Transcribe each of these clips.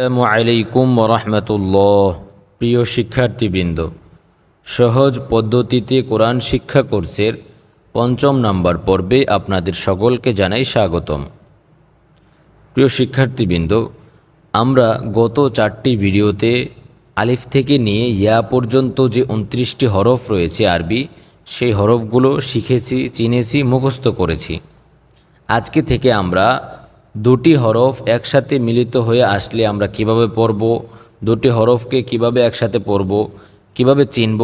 আসসালামু আলাইকুম রাহমাতুল্লাহ। প্রিয় শিক্ষার্থীবৃন্দ, সহজ পদ্ধতিতে কোরআন শিক্ষা কোর্সের ৫ম নাম্বার পর্বে আপনাদের সকলকে জানাই স্বাগতম। প্রিয় শিক্ষার্থীবৃন্দ, আমরা গত 4টি ভিডিওতে আলিফ থেকে নিয়ে ইয়া পর্যন্ত যে 29টি হরফ রয়েছে আরবি, সেই হরফগুলো শিখেছি, চিনেছি, মুখস্থ করেছি। আজকে থেকে আমরা দুটি হরফ একসাথে মিলিত হয়ে আসলে আমরা কিভাবে পড়ব, দুটি হরফকে কিভাবে একসাথে পড়ব, কিভাবে চিনব,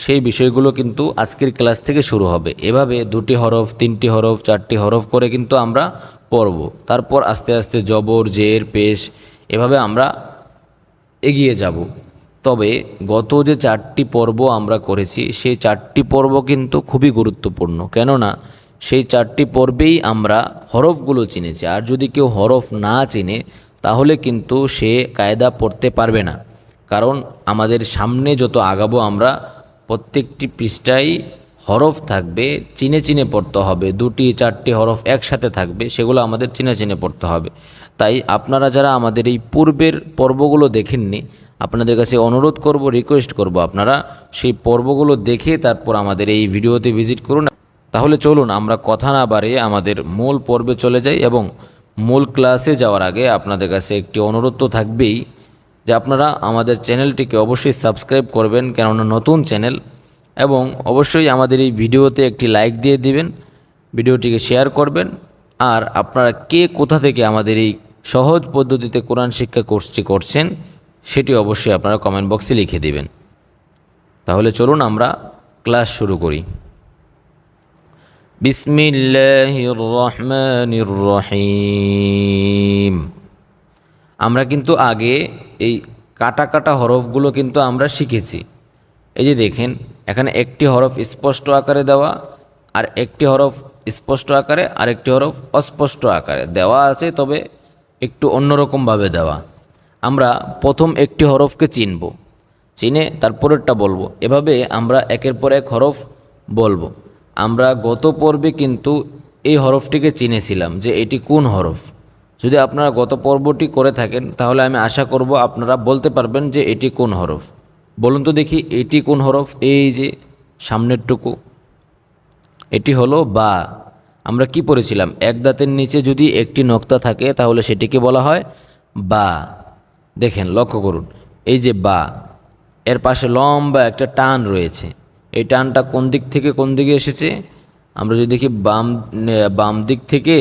সেই বিষয়গুলো কিন্তু আজকের ক্লাস থেকে শুরু হবে। এভাবে দুটি হরফ, 3টি হরফ, 4টি হরফ করে কিন্তু আমরা পড়ব। তারপর আস্তে আস্তে জবর, জের, পেশ, এভাবে আমরা এগিয়ে যাব। তবে গত যে 4টি পর্ব আমরা করেছি, সেই 4টি পর্ব কিন্তু খুবই গুরুত্বপূর্ণ। কেননা সেই 4টি পর্বেই আমরা হরফগুলো চিনেছি। আর যদি কেউ হরফ না চিনে তাহলে কিন্তু সে কায়দা পড়তে পারবে না। কারণ আমাদের সামনে যত আগাবো আমরা, প্রত্যেকটি পৃষ্ঠায় হরফ থাকবে, চিনে চিনে পড়তে হবে। 2টি 4টি হরফ একসাথে থাকবে, সেগুলো আমাদের চিনে চিনে পড়তে হবে। তাই আপনারা যারা আমাদের এই পূর্বের পর্বগুলো দেখেননি, আপনাদের কাছে অনুরোধ করব, রিকোয়েস্ট করব, আপনারা সেই পর্বগুলো দেখে তারপর আমাদের এই ভিডিওতে ভিজিট করুন। তাহলে চলুন আমরা কথা না বাড়িয়ে আমাদের মূল পর্বে চলে যাই। এবং মূল ক্লাসে যাওয়ার আগে আপনাদের কাছে একটি অনুরোধ তো থাকবেই, যে আপনারা আমাদের চ্যানেলটিকে অবশ্যই সাবস্ক্রাইব করবেন, কেননা নতুন চ্যানেল। এবং অবশ্যই আমাদের এই ভিডিওতে একটি লাইক দিয়ে দিবেন, ভিডিওটিকে শেয়ার করবেন। আর আপনারা কে কোথা থেকে আমাদের এই সহজ পদ্ধতিতে কোরআন শিক্ষা কোর্সটি করছেন, সেটি অবশ্যই আপনারা কমেন্ট বক্সে লিখে দিবেন। তাহলে চলুন আমরা ক্লাস শুরু করি। বিসমিল্লাহির রহমানির রহিম। আমরা কিন্তু আগে এই কাটা কাটা হরফগুলো কিন্তু আমরা শিখেছি। এই যে দেখেন, এখানে একটি হরফ স্পষ্ট আকারে দেওয়া, আর একটি হরফ স্পষ্ট আকারে, আর একটি হরফ অস্পষ্ট আকারে দেওয়া আছে, তবে একটু অন্যরকমভাবে দেওয়া। আমরা প্রথম একটি হরফকে চিনব, চিনে তারপরেরটা বলবো। এভাবে আমরা একের পর এক হরফ বলবো। আমরা গত পর্বে কিন্তু এই হরফটিকে চিনেছিলাম যে এটি কোন হরফ। যদি আপনারা গত পর্বটি করে থাকেন তাহলে আমি আশা করব আপনারা বলতে পারবেন যে এটি কোন হরফ। বলুন তো দেখি, এটি কোন হরফ? এই যে সামনেরটুকু, এটি হলো বা। আমরা কি পড়েছিলাম? এক দাঁতের নিচে যদি একটি নোক্তা থাকে তাহলে সেটিকে বলা হয় বা। দেখেন, লক্ষ্য করুন, এই যে বা, এর পাশে লম্বা একটা টান রয়েছে। এই টানটা কোন দিক থেকে কোন দিকে এসেছে? আমরা যদি দেখি, বাম দিক থেকে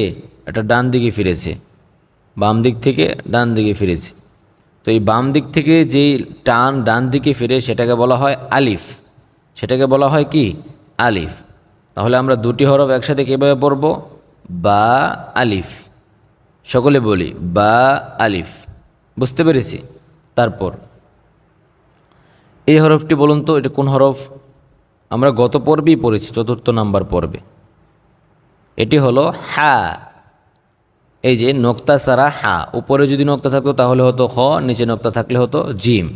এটা ডান দিকে ফিরেছে, বাম দিক থেকে ডান দিকে ফিরেছে। তো এই বাম দিক থেকে যেই টান ডান দিকে ফিরে সেটাকে বলা হয় আলিফ, সেটাকে বলা হয় কি? আলিফ। তাহলে আমরা দুটি হরফ একসাথে কীভাবে পড়ব? বা আলিফ। সকলে বলি বা আলিফ। বুঝতে পেরেছি? তারপর এই হরফটি বলুন তো, এটা কোন হরফ? আমরা গত পর্বেই পড়েছি, 4র্থ নাম্বার পর্বে। এটি হলো হা। এই যে নোক্তা সারা হা, উপরে যদি নোক্তা থাকতো তাহলে হতো খ, নিচে নোক্তা থাকলে হতো জিম।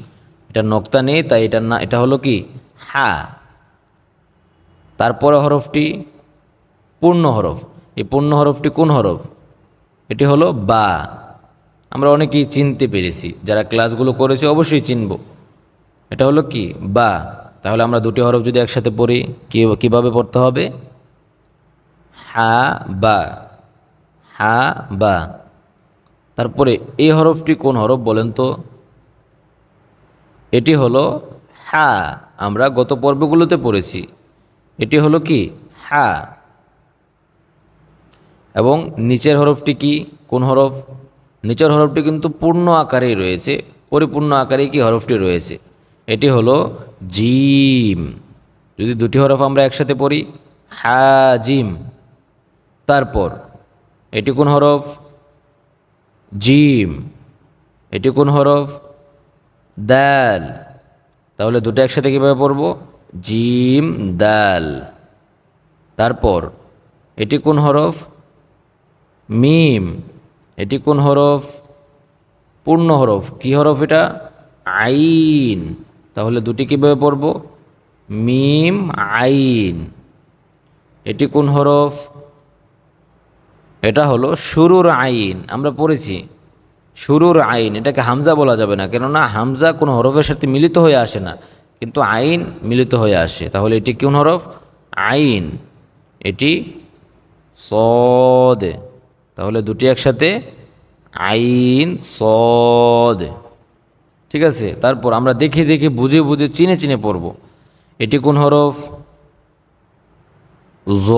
এটা নোক্তা নেই, তাই এটা না, এটা হলো কি? হা। তারপরে হরফটি পূর্ণ হরফ। এই পূর্ণ হরফটি কোন হরফ? এটি হলো বা। আমরা অনেকেই চিনতে পেরেছি, যারা ক্লাসগুলো করেছে অবশ্যই চিনব। এটা হলো কি? বা। তাহলে আমরা দুটি হরফ যদি একসাথে পড়ি, কিভাবে পড়তে হবে? হা বা, হা বা। তারপরে এই হরফটি কোন হরফ বলেন তো? এটি হলো হা। আমরা গত পর্বগুলোতে পড়েছি, এটি হলো কি? হা। এবং নিচের হরফটি কি? কোন হরফ? নিচের হরফটি কিন্তু পূর্ণ আকারেই রয়েছে, পরিপূর্ণ আকারেই কি হরফটি রয়েছে? এটি হলো জিম। যদি দুটি হরফ আমরা একসাথে পড়ি, হা জিম। তারপর এটি কোন হরফ? জিম। এটি কোন হরফ? দাল। তাহলে দুটো একসাথে কীভাবে পড়ব? জিম দাল। তারপর এটি কোন হরফ? মিম। এটি কোন হরফ? পূর্ণ হরফ। কি হরফ এটা? আইন। তাহলে দুটি কীভাবে পড়ব? মিম আইন। এটি কোন হরফ? এটা হলো শুরুর আইন। আমরা পড়েছি শুরুর আইন, এটাকে হামজা বলা যাবে না, কেননা হামজা কোনো হরফের সাথে মিলিত হয়ে আসে না, কিন্তু আইন মিলিত হয়ে আসে। তাহলে এটি কোন হরফ? আইন। এটি সদ। তাহলে দুটি একসাথে আইন সদ। ঠিক আছে, তারপর আমরা দেখে দেখে বুঝে বুঝে চিনে চিনে পড়ব। এটি কোন হরফ? জ।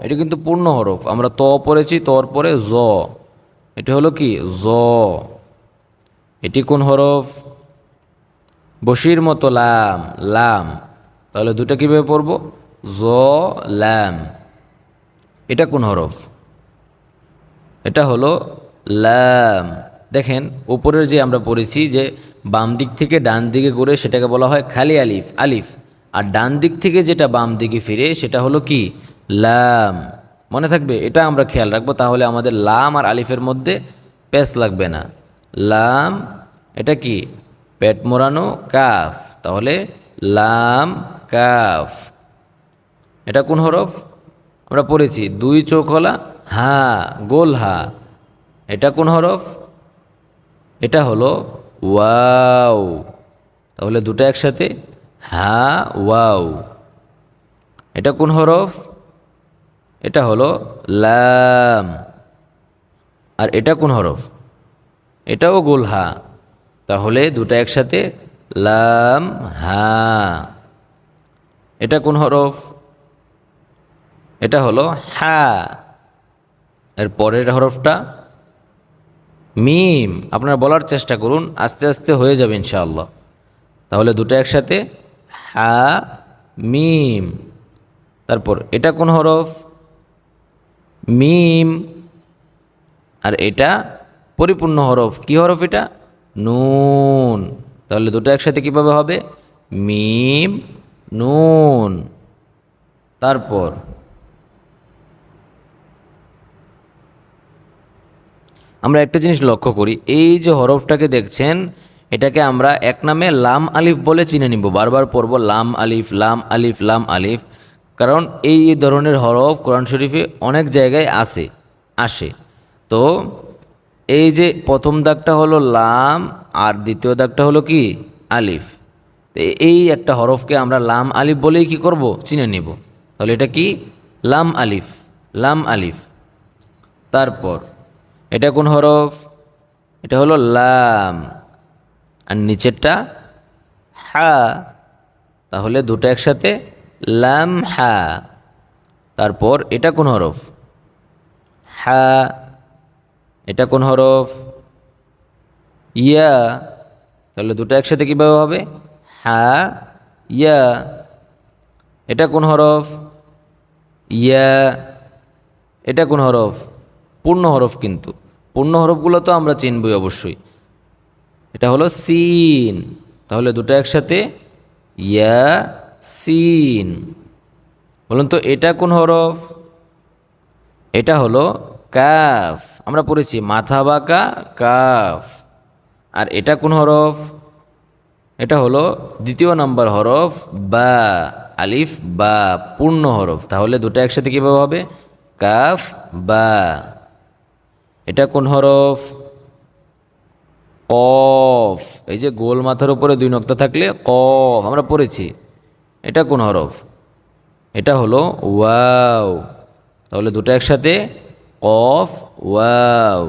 এটি কিন্তু পূর্ণ হরফ, আমরা ত পড়েছি, তর পরে জ, এটি হলো কি? জ। এটি কোন হরফ? বসির মতো লাম, লাম। তাহলে দুটা কীভাবে পড়ব? জ লাম। এটা কোন হরফ? এটা হলো লাম। দেখেন উপরের যে আমরা পড়েছি যে বাম দিক থেকে ডান দিকে ঘুরে সেটাকে বলা হয় খালি আলিফ, আলিফ। আর ডান দিক থেকে যেটা বাম দিকে ফিরে সেটা হলো কি? লাম। মনে থাকবে, এটা আমরা খেয়াল রাখবো, তাহলে আমাদের লাম আর আলিফের মধ্যে প্যাচ লাগবে না। লাম, এটা কি? পেট মোড়ানো কাফ, তাহলে লাম কাফ। এটা কোন হরফ? আমরা পড়েছি দুই চোখলা হা, গোল হা। এটা কোন হরফ? এটা হলো ওয়াও। তাহলে দুটো একসাথে হা ওয়াও। এটা কোন হরফ? এটা হলো লাম। আর এটা কোন হরফ? এটাও গোল হা। তাহলে দুটো একসাথে লাম হা। এটা কোন হরফ? এটা হলো হা। এর পরের হরফটা মিম। আপনারা বলার চেষ্টা করুন, আস্তে আস্তে হয়ে যাবে ইনশাআল্লাহ। তাহলে দুটো একসাথে হা মিম। তারপর এটা কোন হরফ? মিম। আর এটা পরিপূর্ণ হরফ, কি হরফ এটা? নুন। তাহলে দুটো একসাথে কিভাবে হবে? মিম নুন। তারপর আমরা একটা জিনিস লক্ষ্য করি, এই যে হরফটাকে দেখছেন এটাকে আমরা এক নামে লাম আলিফ বলে চিনে নিব। বারবার পড়ব লাম আলিফ, লাম আলিফ, লাম আলিফ, কারণ এই ধরনের হরফ কোরআন শরীফে অনেক জায়গায় আসে। তো এই যে প্রথম দাগটা হলো লাম আর দ্বিতীয় দাগটা হলো কি? আলিফ। তো এই একটা হরফকে আমরা লাম আলিফ বলেই কি করব? চিনে নিব। তাহলে এটা কি? লাম আলিফ, লাম আলিফ। তারপর এটা কোন হরফ? এটা হলো লাম। আর নিচেরটা হা। তাহলে দুটো একসাথে লাম হা। তারপর এটা কোন হরফ? হা। এটা কোন হরফ? ইয়া। তাহলে দুটো একসাথে কীভাবে হবে? হা ইয়া। এটা কোন হরফ? ইয়া। এটা কোন হরফ? পূর্ণ হরফ, কিন্তু পূর্ণ হরফগুলো তো আমরা চিনবই অবশ্যই। এটা হলো সিন। তাহলে দুটো একসাথে ইয়া সিন। বলুন তো এটা কোন হরফ? এটা হলো কাফ। আমরা পড়েছি মাথা বাঁকা কাফ। আর এটা কোন হরফ? এটা হলো দ্বিতীয় নাম্বার হরফ বা, আলিফ বা, পূর্ণ হরফ। তাহলে দুটো একসাথে কীভাবে হবে? কাফ বা। এটা কোন হরফ? কফ। এই যে গোল মাথার উপরে দুই নক্তা থাকলে কফ, আমরা পড়েছি। এটা কোন হরফ? এটা হলো ওয়াও। তাহলে দুটো একসাথে কফ ওয়াও।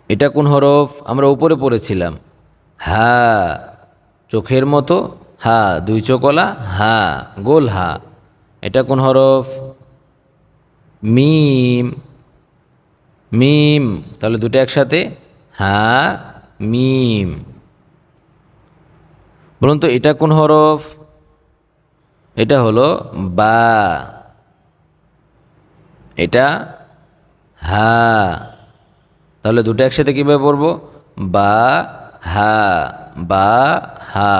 এটা কোন হরফ? আমরা উপরে পড়েছিলাম হা, চোখের মতো হা, দুই চোখলা হা, গোল হা। এটা কোন হরফ? মিম, মিম। তাহলে দুটো একসাথে হা মিম। বলুন তো এটা কোন হরফ? এটা হলো বা। এটা হা। তাহলে দুটো একসাথে কীভাবে পড়ব? বা হা, বা হা।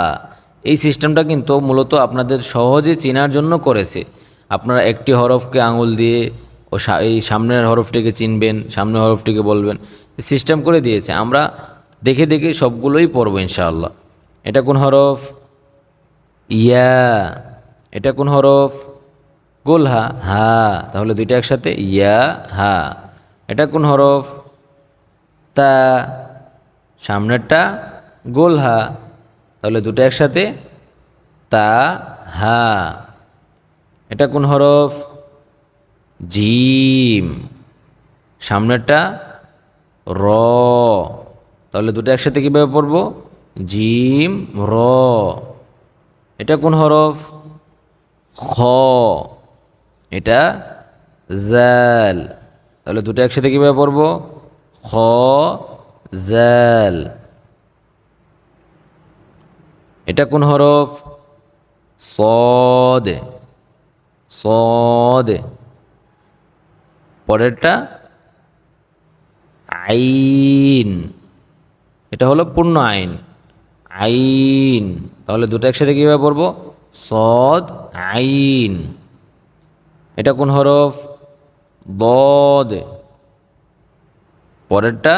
এই সিস্টেমটা কিন্তু মূলত আপনাদের সহজে চেনার জন্য করেছে। আপনারা একটি হরফকে আঙুল দিয়ে এই সামনের হরফটিকে চিনবেন, সামনের হরফটিকে বলবেন, সিস্টেম করে দিয়েছে। আমরা দেখে দেখে সবগুলোই পড়ব ইনশাআল্লাহ। এটা কোন হরফ? ইয়া। এটা কোন হরফ? গোল হা, হা। তাহলে দুইটা একসাথে ইয়া হা। এটা কোন হরফ? তা। সামনেরটা গোল হা, তাহলে দুটো একসাথে তা হা। এটা কোন হরফ? জিম। সামনেরটা র, তাহলে দুটো একসাথে কীভাবে পড়ব? জিম র। এটা কোন হরফ? খ। এটা জাল, তাহলে দুটো একসাথে কীভাবে পড়ব? খ জাল। এটা কোন হরফ? সদ। সদ। পরেরটা আইন, এটা হলো পূর্ণ আইন, আইন। তাহলে দুটো একসাথে কীভাবে পড়ব? সদ আইন। এটা কোন হরফ? বদ। পরেরটা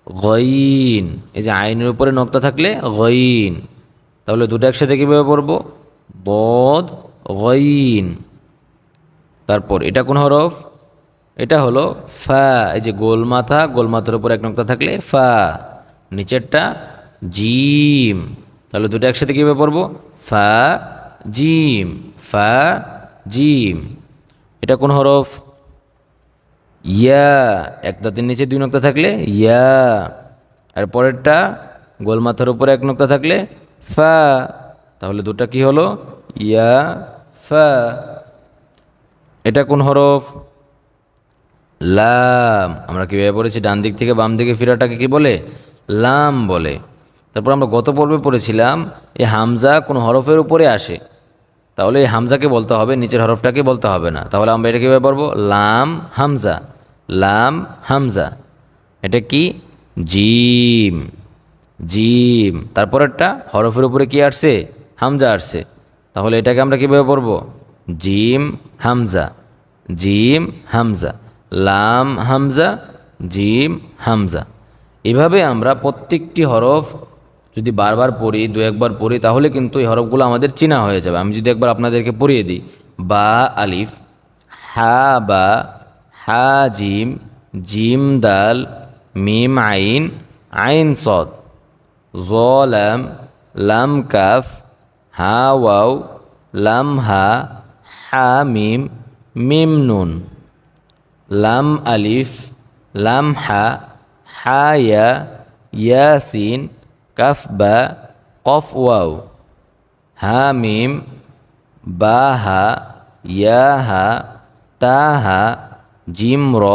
গইন, এই যে আইনের উপরে নক্তা থাকলে গইন, তাহলে দুটো একসাথে কীভাবে পড়ব? বদ গইন। তারপর এটা কোন হরফ? এটা হলো ফা, এই যে গোল মাথা, গোল মাথার উপর এক নক্তা থাকলে ফা। নিচেরটা জিম, তাহলে দুটো একসাথে কীভাবে পড়ব? ফা জিম, ফা জিম। এটা কোন হরফ? ইয়া, এক দাঁতের নিচে দুই নক্তা থাকলে ইয়া। আর পরেরটা গোল মাথার উপরে এক নক্তা থাকলে ফা, তাহলে দুটা কি হলো? ইয়া ফা। এটা কোন হরফ? লাম। আমরা কীভাবে পড়েছি? ডান দিক থেকে বাম দিকে ফিরাটাকে কি বলে? লাম বলে। তারপর আমরা গত পর্বে পড়েছিলাম এই হামজা কোন হরফের উপরে আসে, তাহলে এই হামজাকে বলতে হবে, নিচের হরফটাকে বলতে হবে না। তাহলে আমরা এটা কীভাবে পড়বো? লাম হামজা, লাম হামজা। এটা কি? Gym, gym. তারপরেরটা হরফের উপরে কি আসছে? হামজা আসছে, তাহলে এটাকে আমরা কীভাবে পড়বো? জিম হামজা, জিম হামজা, লাম হামজা, জিম হামজা। এভাবে আমরা প্রত্যেকটি হরফ যদি বারবার পড়ি, দু একবার পড়ি, তাহলে কিন্তু এই হরফগুলো আমাদের চেনা হয়ে যাবে। আমি যদি একবার আপনাদেরকে পড়িয়ে দিই, বা আলিফ, হা বা, হা জিম, জিম দাল, মিম আইন, আইন সদ, জ লাম, লাম কাফ, হা ওয়াও, লাম হা, হা মিম, মিম নুন, লাম আলিফ, লাম হা, হা ইয়া, ইয়াসিন, কাফ বা, কফ ওয়াও, হা মিম, বা হা, ইয়া হা, তা হা, জিম র,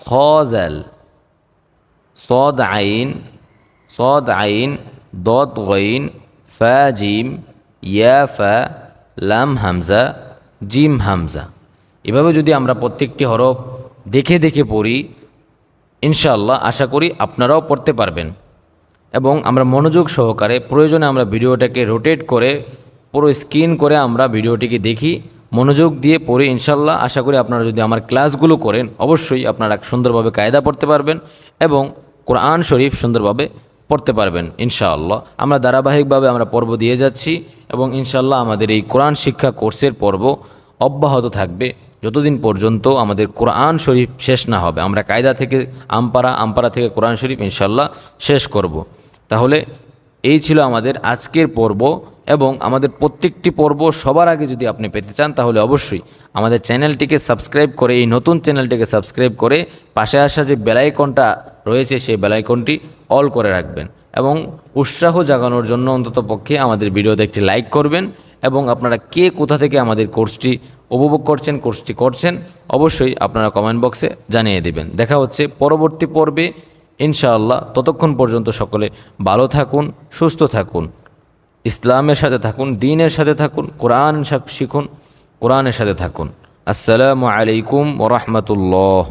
খ জাল, صاد عين، صاد عين، ضاد غين، فا জিম, ইয়া ফা, লাম হামজা, জিম হামজা। এভাবে যদি আমরা প্রত্যেকটি হরফ দেখে দেখে পড়ি, ইনশাআল্লাহ আশা করি আপনারাও পড়তে পারবেন। এবং আমরা মনোযোগ সহকারে, প্রয়োজনে আমরা ভিডিওটাকে রোটেট করে পুরো স্ক্রিন করে আমরা ভিডিওটিকে দেখি, মনোযোগ দিয়ে পড়ে ইনশাআল্লাহ আশা করি আপনারা যদি আমার ক্লাসগুলো করেন, অবশ্যই আপনারা সুন্দরভাবে কায়দা পড়তে পারবেন এবং কোরআন শরীফ সুন্দরভাবে পড়তে পারবেন ইনশাআল্লাহ। আমরা ধারাবাহিকভাবে আমরা পর্ব দিয়ে যাচ্ছি এবং ইনশাআল্লাহ আমাদের এই কোরআন শিক্ষা কোর্সের পর্ব অব্যাহত থাকবে যতদিন পর্যন্ত আমাদের কোরআন শরীফ শেষ না হবে। আমরা কায়দা থেকে আমপারা, আমপারা থেকে কোরআন শরীফ ইনশাআল্লাহ শেষ করব। তাহলে এই ছিল আমাদের আজকের পর্ব এবং আমাদের প্রত্যেকটি পর্ব সবার আগে যদি আপনি পেতে চান, তাহলে অবশ্যই আমাদের চ্যানেলটিকে সাবস্ক্রাইব করে, এই নতুন চ্যানেলটিকে সাবস্ক্রাইব করে পাশে আসা যে বেল আইকনটা রয়েছে সেই বেল আইকনটি অল করে রাখবেন এবং উৎসাহ জাগানোর জন্য অন্তত পক্ষে আমাদের ভিডিওতে একটি লাইক করবেন এবং আপনারা কে কোথা থেকে আমাদের কোর্সটি উপভোগ করছেন, কোর্সটি করছেন, অবশ্যই আপনারা কমেন্ট বক্সে জানিয়ে দেবেন। দেখা হচ্ছে পরবর্তী পর্বে ইনশাআল্লাহ। ততক্ষণ পর্যন্ত সকলে ভালো থাকুন, সুস্থ থাকুন, ইসলামের সাথে থাকুন, দ্বীনের সাথে থাকুন, কোরআন শিখুন, কোরআনের সাথে থাকুন। আসসালামু আলাইকুম ওয়া রাহমাতুল্লাহ।